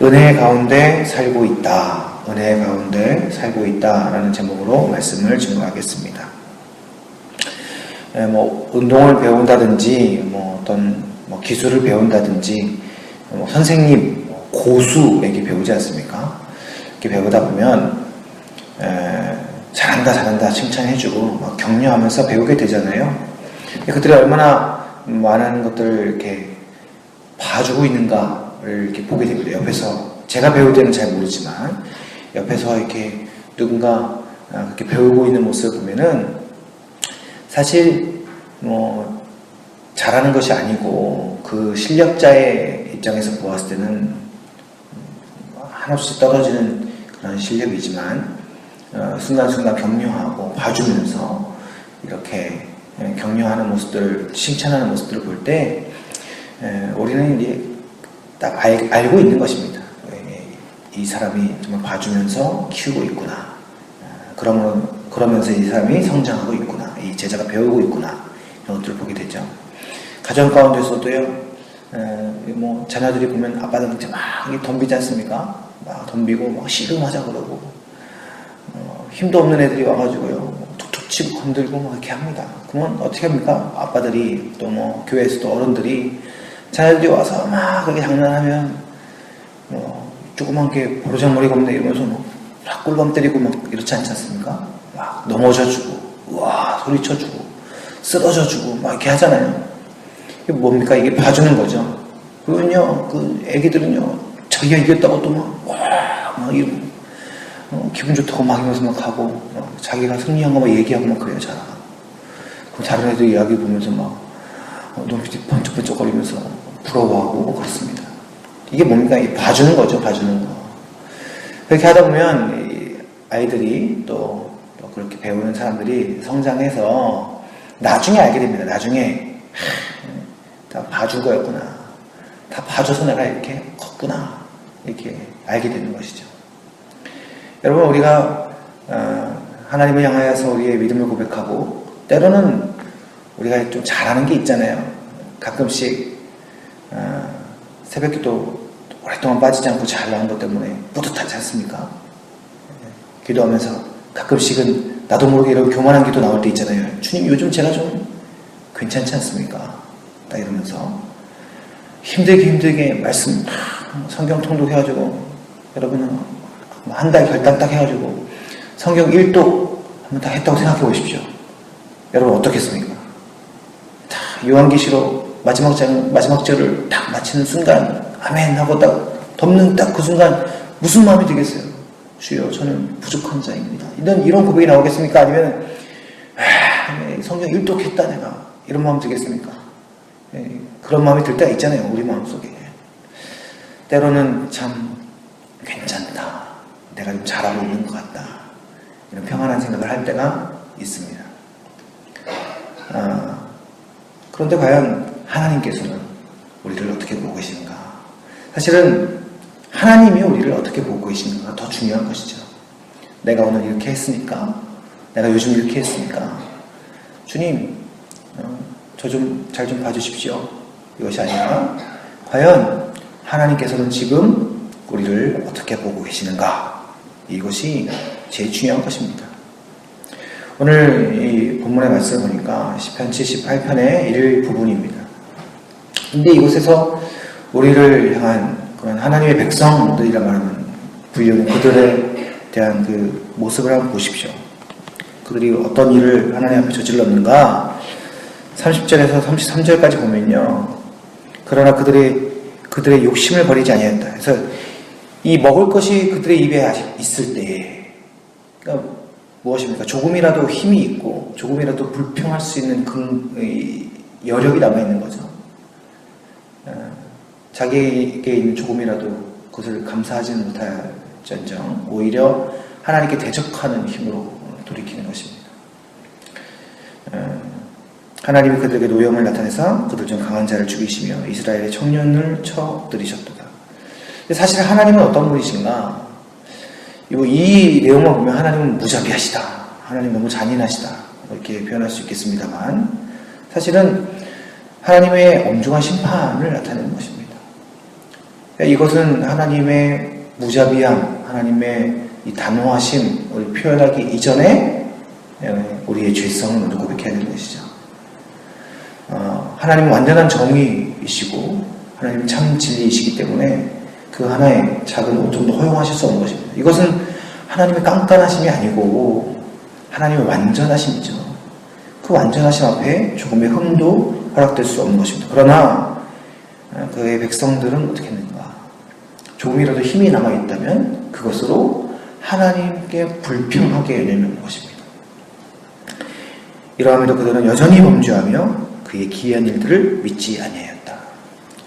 은혜 가운데 살고 있다. 은혜 가운데 살고 있다. 라는 제목으로 말씀을 증거하겠습니다. 운동을 배운다든지, 어떤 기술을 배운다든지, 선생님, 고수에게 배우지 않습니까? 이렇게 배우다 보면, 잘한다 칭찬해주고, 격려하면서 배우게 되잖아요. 그들이 얼마나 많은 것들을 이렇게 봐주고 있는가를 이렇게 보게 됩니다. 옆에서, 제가 배울 때는 잘 모르지만, 옆에서 이렇게 누군가 그렇게 배우고 있는 모습을 보면은, 사실, 잘하는 것이 아니고, 그 실력자의 입장에서 보았을 때는, 한없이 떨어지는 그런 실력이지만, 순간순간 격려하고 봐주면서, 이렇게 격려하는 모습들, 칭찬하는 모습들을 볼 때, 우리는 이제 딱 알고 있는 것입니다. 이 사람이 정말 봐주면서 키우고 있구나. 그러면서 이 사람이 성장하고 있구나. 이 제자가 배우고 있구나. 이런 것들을 보게 되죠. 가정 가운데서도요, 자녀들이 보면 아빠들한테 막 덤비지 않습니까? 막 덤비고, 막 씨름하자 그러고, 힘도 없는 애들이 와가지고요, 툭툭 치고 건들고 막 이렇게 합니다. 그러면 어떻게 합니까? 아빠들이 또 교회에서도 어른들이 자녀들이 와서 막 그렇게 장난하면, 조그만 게 버르장머리 겁네 이러면서 막 꿀밤 때리고 막 이렇지 않지 않습니까? 막 넘어져주고, 우와, 소리쳐주고, 쓰러져주고, 막 이렇게 하잖아요. 이게 뭡니까? 이게 봐주는 거죠. 그러면요, 그 애기들은요, 자기가 이겼다고 또 막 이러고, 기분 좋다고 막 이러면서 막 하고, 자기가 승리한 거 막 얘기하고 막 그래요, 자라가. 그럼 다른 애들 이야기 보면서 막, 눈빛이 번쩍번쩍거리면서 부러워하고 그렇습니다. 이게 뭡니까? 봐주는 거죠, 봐주는 거. 그렇게 하다 보면, 이 아이들이 또 그렇게 배우는 사람들이 성장해서 나중에 알게 됩니다. 나중에, 다 봐준 거였구나. 다 봐줘서 내가 이렇게 컸구나. 이렇게 알게 되는 것이죠. 여러분, 우리가, 하나님을 향하여서 우리의 믿음을 고백하고, 때로는 우리가 좀 잘하는 게 있잖아요. 가끔씩, 새벽기도 오랫동안 빠지지 않고 잘 나온 것 때문에 뿌듯하지 않습니까? 기도하면서 가끔씩은 나도 모르게 이런 교만한 기도 나올 때 있잖아요. 주님, 요즘 제가 좀 괜찮지 않습니까? 딱 이러면서 힘들게 말씀 성경 통독해가지고, 여러분은 한 달 결단 딱 해가지고 성경 1도 한번 다 했다고 생각해 보십시오. 여러분 어떻겠습니까? 요한계시록 마지막 절을 딱 마치는 순간 아멘 하고 딱 덮는 딱 그 순간 무슨 마음이 들겠어요? 주여, 저는 부족한 자입니다. 이런 고백이 나오겠습니까? 아니면 성경 1도 했다 내가, 이런 마음 들겠습니까? 그런 마음이 들 때가 있잖아요, 우리 마음속에. 때로는 참 괜찮다, 내가 좀 잘하고 있는 것 같다, 이런 평안한 생각을 할 때가 있습니다. 그런데 과연 하나님께서는 우리를 어떻게 보고 계신가? 사실은 하나님이 우리를 어떻게 보고 계시는가가 더 중요한 것이죠. 내가 오늘 이렇게 했으니까, 내가 요즘 이렇게 했으니까, 주님, 저 좀 잘 좀 봐주십시오. 이것이 아니라, 과연 하나님께서는 지금 우리를 어떻게 보고 계시는가? 이것이 제일 중요한 것입니다. 오늘 이 본문의 말씀을 보니까 시편 78편의 1부분입니다. 근데 이곳에서 우리를 향한 그런 하나님의 백성들이라 말하는 불리는 그들에 대한 그 모습을 한번 보십시오. 그들이 어떤 일을 하나님 앞에 저질렀는가? 30절에서 33절까지 보면요, 그러나 그들의 욕심을 버리지 아니하였다. 그래서 이 먹을 것이 그들의 입에 있을 때, 그러니까 무엇입니까? 조금이라도 힘이 있고 조금이라도 불평할 수 있는 여력이 남아있는 거죠. 자기에게 있는 조금이라도 그것을 감사하지는 못할전정 오히려 하나님께 대적하는 힘으로 돌이키는 것입니다. 하나님이 그들에게 노염을 나타내사 그들 중 강한 자를 죽이시며 이스라엘의 청년을 쳐들이셨도다. 사실 하나님은 어떤 분이신가? 이 내용만 보면 하나님은 무자비하시다, 하나님 너무 잔인하시다, 이렇게 표현할 수 있겠습니다만, 사실은 하나님의 엄중한 심판을 나타내는 것입니다. 이것은 하나님의 무자비함, 하나님의 이 단호하심을 표현하기 이전에 우리의 죄성을 먼저 고백해야 되는 것이죠. 하나님은 완전한 정의이시고 하나님은 참 진리이시기 때문에 그 하나의 작은 오점도 허용하실 수 없는 것입니다. 이것은 하나님의 깐깐하심이 아니고 하나님의 완전하심이죠. 그 완전하심 앞에 조금의 흠도 허락될 수 없는 것입니다. 그러나 그의 백성들은 어떻게 했는가? 조금이라도 힘이 남아있다면 그것으로 하나님께 불평하게 내놓는 것입니다. 이러함에도 그들은 여전히 범죄하며 그의 기이한 일들을 믿지 아니하였다.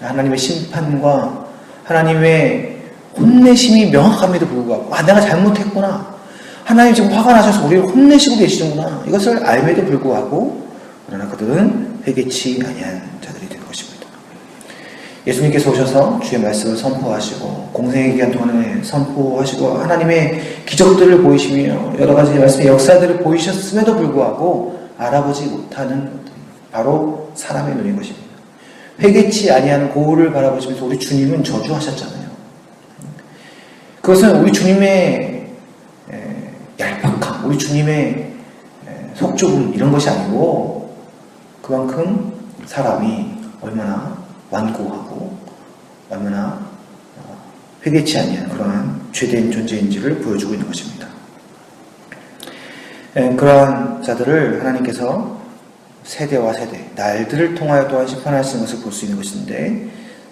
하나님의 심판과 하나님의 혼내심이 명확함에도 불구하고 내가 잘못했구나. 하나님 지금 화가 나셔서 우리를 혼내시고 계시는구나. 이것을 알매도 불구하고 그러나 그들은 회개치 아니한 자들이 된 것입니다. 예수님께서 오셔서 주의 말씀을 선포하시고 공생의 기간 동안에 선포하시고 하나님의 기적들을 보이시며 여러 가지 말씀의 역사들을 보이셨음에도 불구하고 알아보지 못하는 것들, 바로 사람의 눈인 것입니다. 회개치 아니하는 고울을 바라보시면서 우리 주님은 저주하셨잖아요. 그것은 우리 주님의 얄팍함, 우리 주님의 속좁음 이런 것이 아니고 그만큼 사람이 얼마나 완고하고 얼마나 회개치 아니한 그러한 죄된 존재인지를 보여주고 있는 것입니다. 그러한 자들을 하나님께서 세대와 세대, 날들을 통하여 또한 심판하시는 것을 볼 수 있는 것인데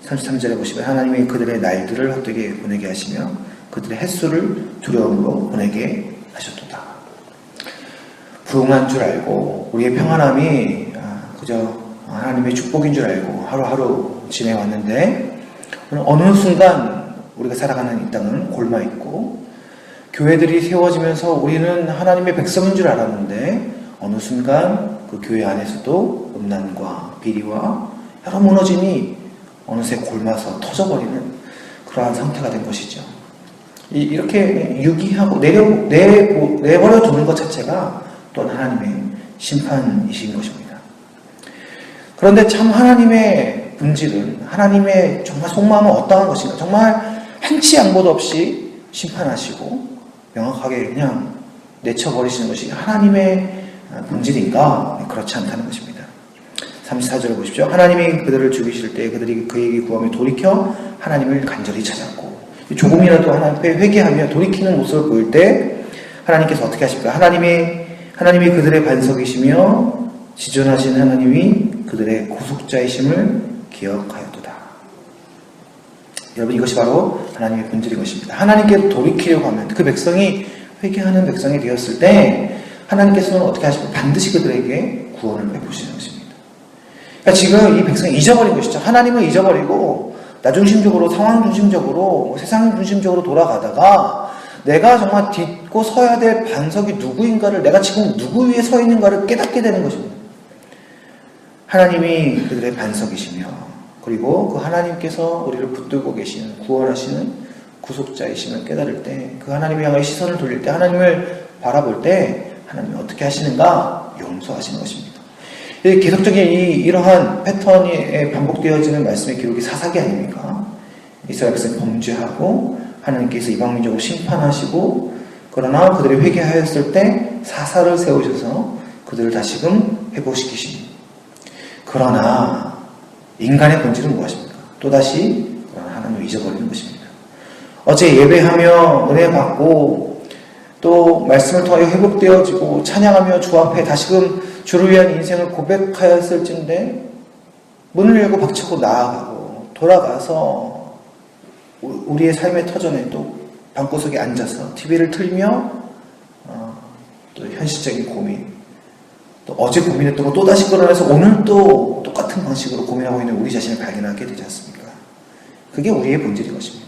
33절에 보시면 하나님이 그들의 날들을 헛되게 보내게 하시며 그들의 햇수를 두려움으로 보내게 하셨도다. 부흥한 줄 알고 우리의 평안함이 그저 하나님의 축복인 줄 알고 하루하루 지내왔는데 어느 순간 우리가 살아가는 이 땅은 골마있고 교회들이 세워지면서 우리는 하나님의 백성인 줄 알았는데 어느 순간 그 교회 안에서도 음란과 비리와 여러 무너짐이 어느새 골마서 터져버리는 그러한 상태가 된 것이죠. 이렇게 유기하고 내버려 두는 것 자체가 또한 하나님의 심판이신 것입니다. 그런데 참 하나님의 본질은 하나님의 정말 속마음은 어떠한 것인가? 정말 한치 양보도 없이 심판하시고 명확하게 그냥 내쳐버리시는 것이 하나님의 본질인가? 그렇지 않다는 것입니다. 34절을 보십시오. 하나님이 그들을 죽이실 때 그들이 그에게 구하며 돌이켜 하나님을 간절히 찾았고 조금이라도 하나님 앞에 회개하며 돌이키는 모습을 보일 때 하나님께서 어떻게 하십니까? 하나님이 그들의 반석이시며 지존하신 하나님이 그들의 구속자이심을 기억하였도다. 여러분 이것이 바로 하나님의 본질인 것입니다. 하나님께 돌이키려고 하면 그 백성이 회개하는 백성이 되었을 때 하나님께서는 어떻게 하십니까? 반드시 그들에게 구원을 베푸시는 것입니다. 그러니까 지금 이 백성이 잊어버린 것이죠. 하나님을 잊어버리고 나 중심적으로 상황 중심적으로 세상 중심적으로 돌아가다가 내가 정말 딛고 서야 될 반석이 누구인가를 내가 지금 누구 위에 서 있는가를 깨닫게 되는 것입니다. 하나님이 그들의 반석이시며 그리고 그 하나님께서 우리를 붙들고 계시는 구원하시는 구속자이심을 깨달을 때 그 하나님을 향해 시선을 돌릴 때 하나님을 바라볼 때 하나님이 어떻게 하시는가? 용서하시는 것입니다. 계속적인 이러한 패턴이 반복되어지는 말씀의 기록이 사사기 아닙니까? 이스라엘 백성이 범죄하고 하나님께서 이방민족을 심판하시고 그러나 그들이 회개하였을 때 사사를 세우셔서 그들을 다시금 회복시키십니다. 그러나 인간의 본질은 무엇입니까? 또다시 하나님을 잊어버리는 것입니다. 어제 예배하며 은혜 받고 또 말씀을 통하여 회복되어지고 찬양하며 주 앞에 다시금 주를 위한 인생을 고백하였을진데 문을 열고 박차고 나아가고 돌아가서 우리의 삶의 터전에 또 방구석에 앉아서 TV를 틀며 또 현실적인 고민 또 어제 고민했던 거 또다시 끌어내서 오늘 또 똑같은 방식으로 고민하고 있는 우리 자신을 발견하게 되지 않습니까? 그게 우리의 본질인 것입니다.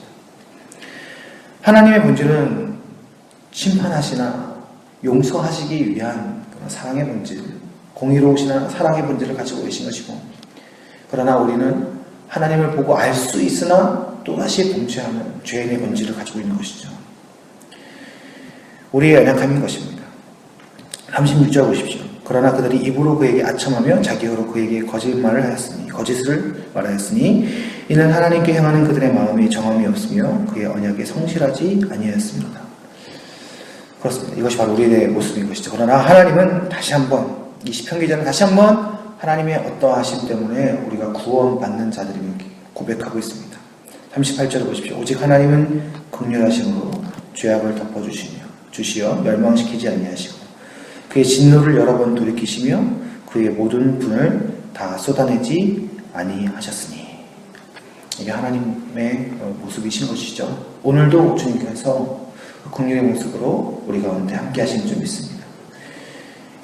하나님의 본질은 심판하시나 용서하시기 위한 그런 사랑의 본질, 공의로우시나 사랑의 본질을 가지고 계신 것이고 그러나 우리는 하나님을 보고 알 수 있으나 또다시 범죄하는 죄인의 본질을 가지고 있는 것이죠. 우리의 연약함인 것입니다. 36절 보십시오. 그러나 그들이 입으로 그에게 아첨하며 자기 혀로 그에게 거짓을 말하였으니 이는 하나님께 행하는 그들의 마음이 정함이 없으며 그의 언약에 성실하지 아니하였습니다. 그렇습니다. 이것이 바로 우리의 모습인 것이죠. 그러나 하나님은 다시 한번 이 시편 기자는 다시 한번 하나님의 어떠하심 때문에 우리가 구원받는 자들임을 고백하고 있습니다. 38절을 보십시오. 오직 하나님은 긍휼하심으로 죄악을 덮어주시며 멸망시키지 아니하시고 그의 진노를 여러 번 돌이키시며 그의 모든 분을 다 쏟아내지 아니하셨으니. 이게 하나님의 모습이신 것이죠. 오늘도 주님께서 긍휼의 모습으로 우리 가운데 함께 하시는 줄 믿습니다.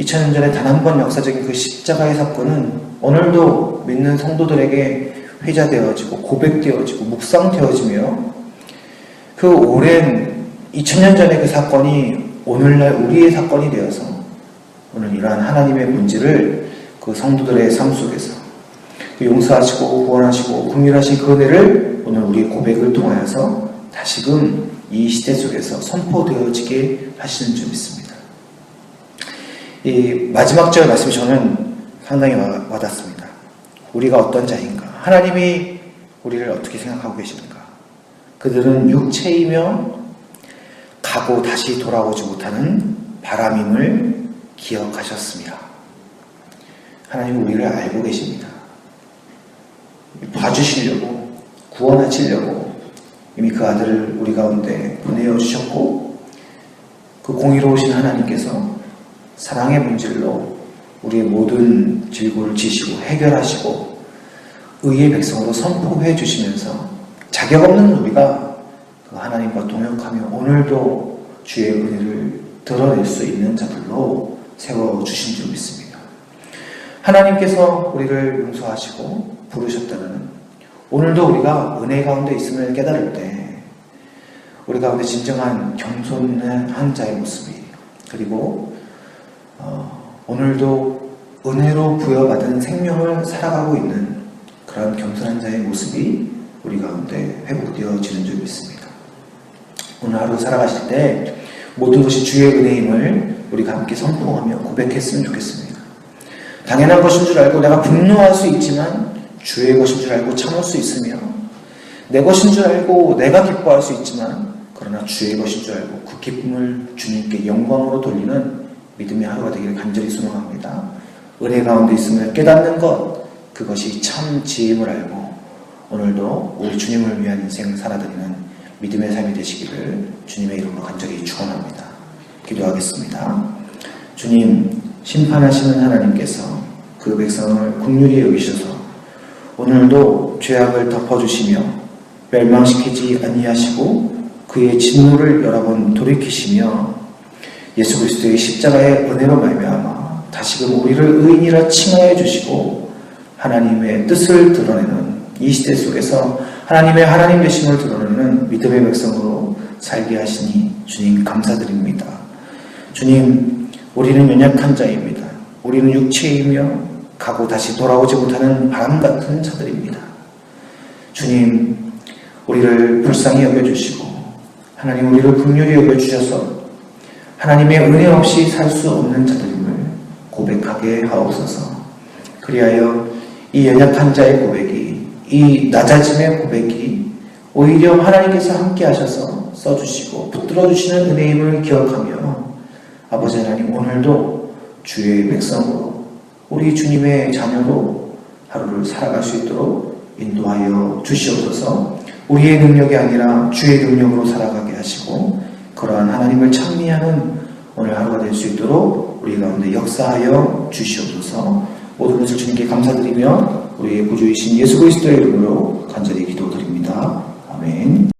2000년 전에 단 한 번 역사적인 그 십자가의 사건은 오늘도 믿는 성도들에게 회자되어지고 고백되어지고 묵상되어지며 그 오랜 2000년 전의 그 사건이 오늘날 우리의 사건이 되어서 오늘 이러한 하나님의 본질을 그 성도들의 삶 속에서 용서하시고 구원하시고 긍휼하신 그 은혜를 오늘 우리의 고백을 통하여서 다시금 이 시대 속에서 선포되어지게 하시는 줄 믿습니다. 이 마지막 절 말씀이 저는 상당히 와닿습니다. 우리가 어떤 자인가? 하나님이 우리를 어떻게 생각하고 계시는가? 그들은 육체이며 가고 다시 돌아오지 못하는 바람임을 기억하셨습니다. 하나님은 우리를 알고 계십니다. 봐주시려고 구원하시려고 이미 그 아들을 우리 가운데 보내어 주셨고 그 공의로우신 하나님께서 사랑의 본질로 우리의 모든 질고를 지시고 해결하시고 의의 백성으로 선포해 주시면서 자격 없는 우리가 그 하나님과 동역하며 오늘도 주의 은혜를 드러낼 수 있는 자들로 세워주신 줄 믿습니다. 하나님께서 우리를 용서하시고 부르셨다면 오늘도 우리가 은혜 가운데 있음을 깨달을 때 우리 가운데 진정한 겸손한 자의 모습이 그리고 오늘도 은혜로 부여받은 생명을 살아가고 있는 그런 겸손한 자의 모습이 우리 가운데 회복되어지는 줄 믿습니다. 오늘 하루 살아가실 때 모든 것이 주의 은혜임을 우리가 함께 선포하며 고백했으면 좋겠습니다. 당연한 것인 줄 알고 내가 분노할 수 있지만 주의 것인 줄 알고 참을 수 있으며 내 것인 줄 알고 내가 기뻐할 수 있지만 그러나 주의 것인 줄 알고 그 기쁨을 주님께 영광으로 돌리는 믿음의 하루가 되기를 간절히 소망합니다. 은혜 가운데 있음을 깨닫는 것 그것이 참 지임을 알고 오늘도 우리 주님을 위한 인생을 살아드리는 믿음의 삶이 되시기를 주님의 이름으로 간절히 축원합니다. 기도하겠습니다. 주님, 심판하시는 하나님께서 그 백성을 긍휼히 여기셔서 오늘도 죄악을 덮어주시며 멸망시키지 아니하시고 그의 진노를 여러 번 돌이키시며 예수 그리스도의 십자가의 은혜로 말미암아 다시금 우리를 의인이라 칭하여 주시고 하나님의 뜻을 드러내는 이 시대 속에서 하나님의 하나님 되심을 드러내는 믿음의 백성으로 살게 하시니 주님 감사드립니다. 주님, 우리는 연약한 자입니다. 우리는 육체이며 가고 다시 돌아오지 못하는 바람 같은 자들입니다. 주님, 우리를 불쌍히 여겨주시고 하나님 우리를 긍휼히 여겨주셔서 하나님의 은혜 없이 살 수 없는 자들임을 고백하게 하옵소서. 그리하여 이 연약한 자의 고백이 이 낮아짐의 고백이 오히려 하나님께서 함께 하셔서 써주시고 붙들어주시는 은혜임을 기억하며 아버지 하나님 오늘도 주의 백성으로 우리 주님의 자녀로 하루를 살아갈 수 있도록 인도하여 주시옵소서. 우리의 능력이 아니라 주의 능력으로 살아가게 하시고 그러한 하나님을 찬미하는 오늘 하루가 될 수 있도록 우리 가운데 역사하여 주시옵소서. 모든 것을 주님께 감사드리며 우리의 구주이신 예수 그리스도의 이름으로 간절히 기도드립니다. 아멘.